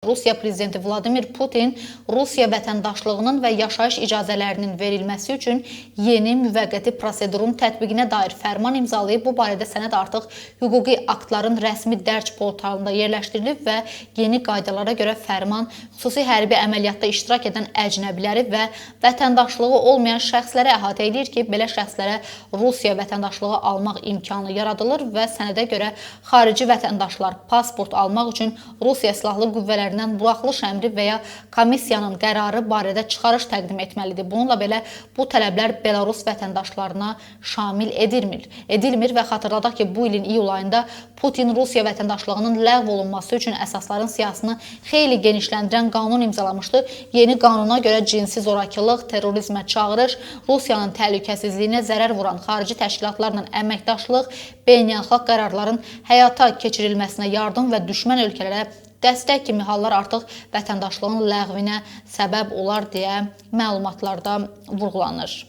Rusiya prezidenti Vladimir Putin Rusiya vətəndaşlığının və yaşayış icazələrinin verilməsi üçün yeni müvəqqəti prosedurun tətbiqinə dair fərman imzalayıb. Bu barədə sənəd artıq hüquqi aktların rəsmi dərc portalında yerləşdirilib və yeni qaydalara görə fərman xüsusi hərbi əməliyyatda iştirak edən əcnəbiləri və vətəndaşlığı olmayan şəxsləri əhatə edir ki, belə şəxslərə Rusiya vətəndaşlığı almaq imkanı yaradılır və sənədə görə xarici vətəndaşlar pasport almaq üçün Rusiya silahlı qüvvələri buraxılış əmri və ya komissiyanın qərarı barədə çıxarış təqdim etməlidir. Bununla belə bu tələblər Belarus vətəndaşlarına şamil edilmir və xatırladaq ki, bu ilin iyul ayında Putin Rusiya vətəndaşlığının ləğv olunması üçün əsasların siyahısını xeyli genişləndirən qanun imzalamışdı. Yeni qanuna görə cinsi zorakılıq, terrorizmə çağırış, Rusiyanın təhlükəsizliyinə zərər vuran xarici təşkilatlarla əməkdaşlıq, beynəlxalq qərarların həyata keçirilməsinə yardım və düşmən ölkələrə dəstək kimi hallar artıq vətəndaşlığın ləğvinə səbəb olar deyə məlumatlarda vurğulanır.